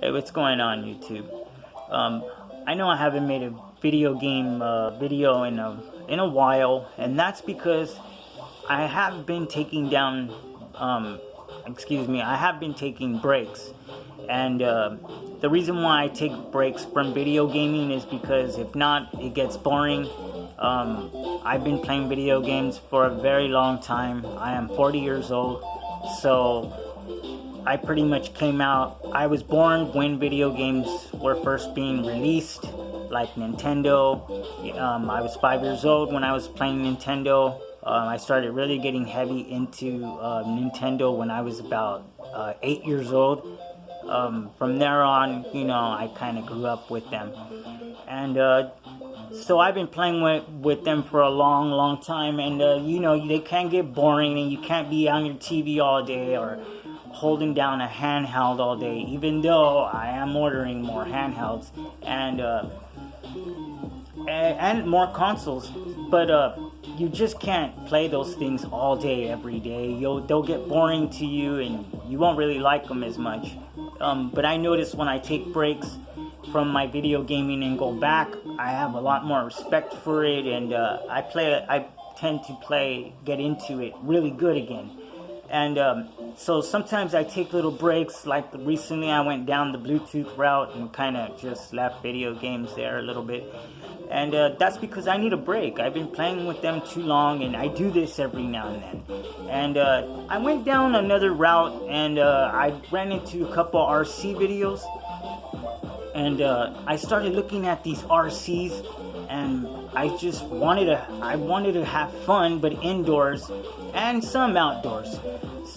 Hey, what's going on, YouTube? I know I haven't made a video game video in a while, and that's because I have been taking down, I have been taking breaks, and the reason why I take breaks from video gaming is because if not, it gets boring. I've been playing video games for a very long time. I am 40 years old, so I pretty much came out. I was born when video games were first being released, like Nintendo. I was 5 years old when I was playing Nintendo. I started really getting heavy into Nintendo when I was about 8 years old. From there on, I kind of grew up with them. And so I've been playing with them for a long time. And, they can get boring, and you can't be on your TV all day or holding down a handheld all day, even though I am ordering more handhelds and more consoles, but you just can't play those things all day every day. They'll get boring to you, and you won't really like them as much. But I notice when I take breaks from my video gaming and go back, I have a lot more respect for it, and I tend to get into it really good again. And so sometimes I take little breaks, like recently I went down the Bluetooth route and kind of just left video games there a little bit. And that's because I need a break. I've been playing with them too long, and I do this every now and then. And I went down another route, and I ran into a couple RC videos. And I started looking at these RCs, and I wanted to have fun, but indoors and some outdoors.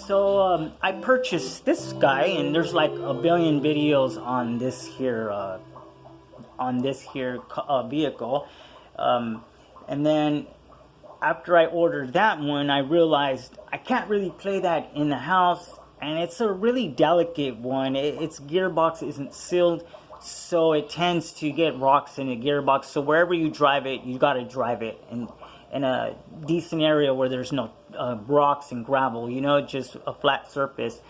So I purchased this guy, and there's like a billion videos on this here vehicle. And then after I ordered that one, I realized I can't really play that in the house, and it's a really delicate one. Its gearbox isn't sealed, so it tends to get rocks in the gearbox. So wherever you drive it, you got to drive it in a decent area where there's no rocks and gravel, just a flat surface.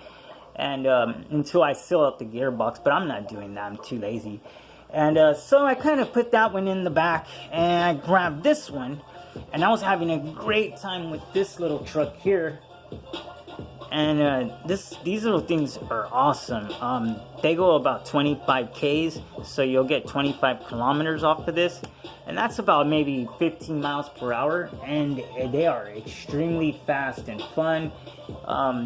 And until I seal up the gearbox, but I'm not doing that. I'm too lazy. And so I kind of put that one in the back, and I grabbed this one, and I was having a great time with this little truck here. And these little things are awesome. They go about 25 Ks, so you'll get 25 kilometers off of this, and that's about maybe 15 miles per hour, and they are extremely fast and fun.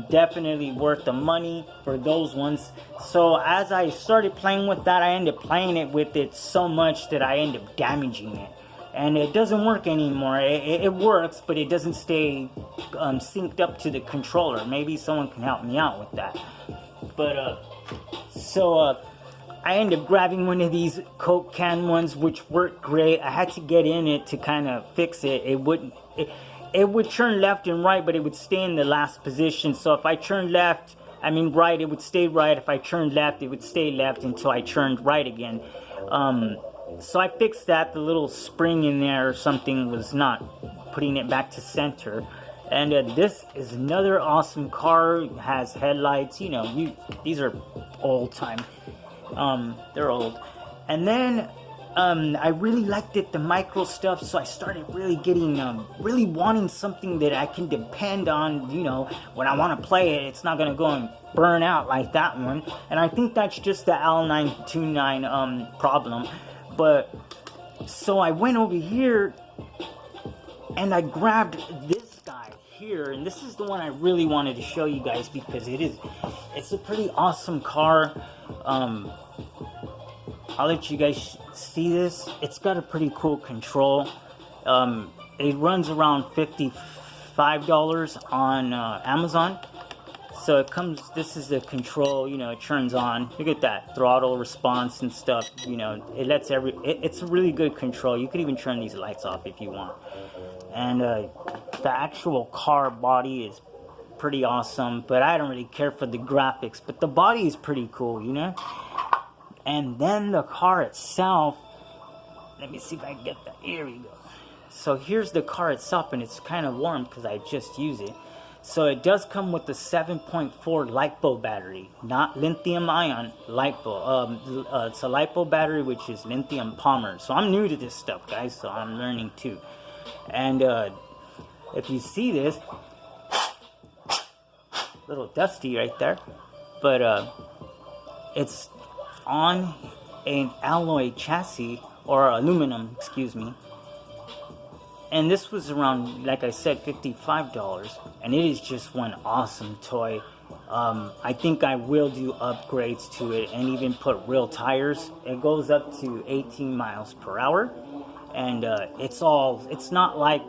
Definitely worth the money for those ones. So as I started playing with that, I ended up playing it with it so much that I ended up damaging it. And it doesn't work anymore. It works, but it doesn't stay synced up to the controller. Maybe someone can help me out with that. But so I ended up grabbing one of these Coke can ones, which worked great. I had to get in it to kind of fix it. It would turn left and right, but it would stay in the last position. So if I turned right, it would stay right. If I turned left, it would stay left until I turned right again. So I fixed that. The little spring in there or something was not putting it back to center. And this is another awesome car. It has headlights. These are old time. They're old. And then I really liked the micro stuff, so I started really really wanting something that I can depend on. When I want to play it, it's not going to go and burn out like that one. And I think that's just the L929 problem. But so I went over here and I grabbed this guy here, and this is the one I really wanted to show you guys because it's a pretty awesome car. I'll let you guys see this. It's got a pretty cool control. It runs around $55 on Amazon. So this is the control, it turns on. Look at that throttle response and stuff, it lets it's a really good control. You can even turn these lights off if you want. And the actual car body is pretty awesome, but I don't really care for the graphics, but the body is pretty cool, And then the car itself, let me see if I can get that, here we go. So here's the car itself, and it's kind of warm because I just used it. So it does come with a 7.4 LiPo battery, not lithium ion, LiPo. It's a LiPo battery, which is lithium polymer. So I'm new to this stuff, guys, so I'm learning too. And if you see this, little dusty right there, but it's on an alloy chassis, or aluminum, excuse me. And this was around, like I said, $55, and it is just one awesome toy. I think I will do upgrades to it and even put real tires. It goes up to 18 miles per hour, and it's not like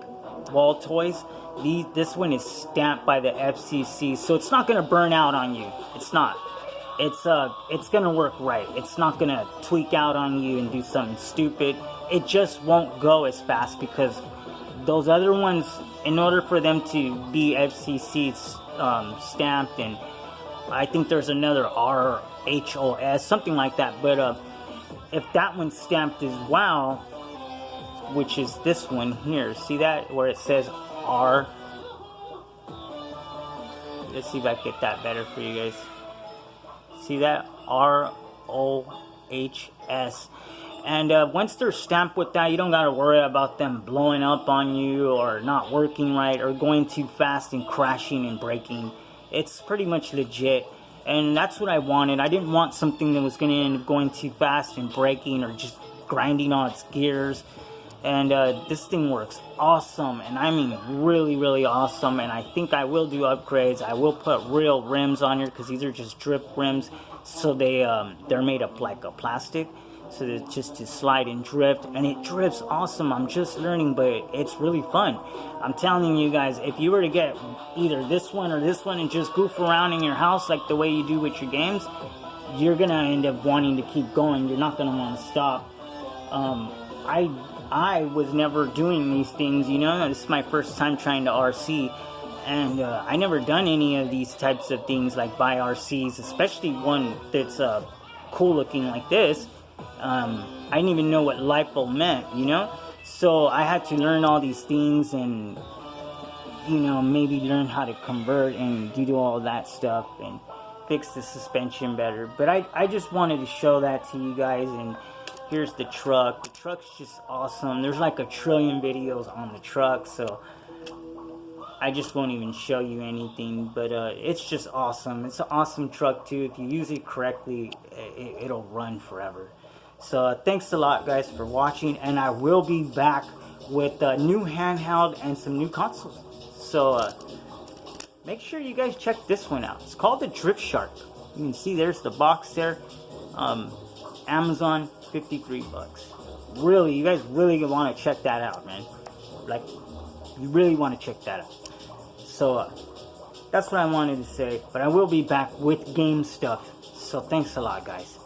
wall toys. This one is stamped by the FCC, so it's not gonna burn out on you. It's not. It's gonna work right. It's not gonna tweak out on you and do something stupid. It just won't go as fast because those other ones, in order for them to be FCC stamped, and I think there's another RHOS, something like that. But if that one's stamped as well, which is this one here, see that where it says R? Let's see if I can get that better for you guys. See that? ROHS. And once they're stamped with that, you don't got to worry about them blowing up on you or not working right or going too fast and crashing and breaking. It's pretty much legit. And that's what I wanted. I didn't want something that was going to end up going too fast and breaking or just grinding on its gears. And this thing works awesome. And I mean really, really awesome. And I think I will do upgrades. I will put real rims on here because these are just drip rims. So they're made up like a plastic. So it's just to slide and drift, and it drifts awesome. I'm just learning, but it's really fun. I'm telling you guys, if you were to get either this one or this one and just goof around in your house like the way you do with your games, you're gonna end up wanting to keep going. You're not gonna want to stop. I was never doing these things, you know. This is my first time trying to RC, and I never done any of these types of things like buy RCs, especially one that's cool looking like this. I didn't even know what LiPo meant, you know? So I had to learn all these things and, you know, maybe learn how to convert and do all that stuff and fix the suspension better. But I just wanted to show that to you guys. And here's the truck. The truck's just awesome. There's like a trillion videos on the truck, so I just won't even show you anything. But it's just awesome. It's an awesome truck too. If you use it correctly, it'll run forever. So thanks a lot, guys, for watching, and I will be back with a new handheld and some new consoles. So make sure you guys check this one out. It's called the Drift Shark. You can see there's the box there. Amazon, 53 bucks. Really, you guys really want to check that out, man. Like, you really want to check that out. So that's what I wanted to say, but I will be back with game stuff. So thanks a lot, guys.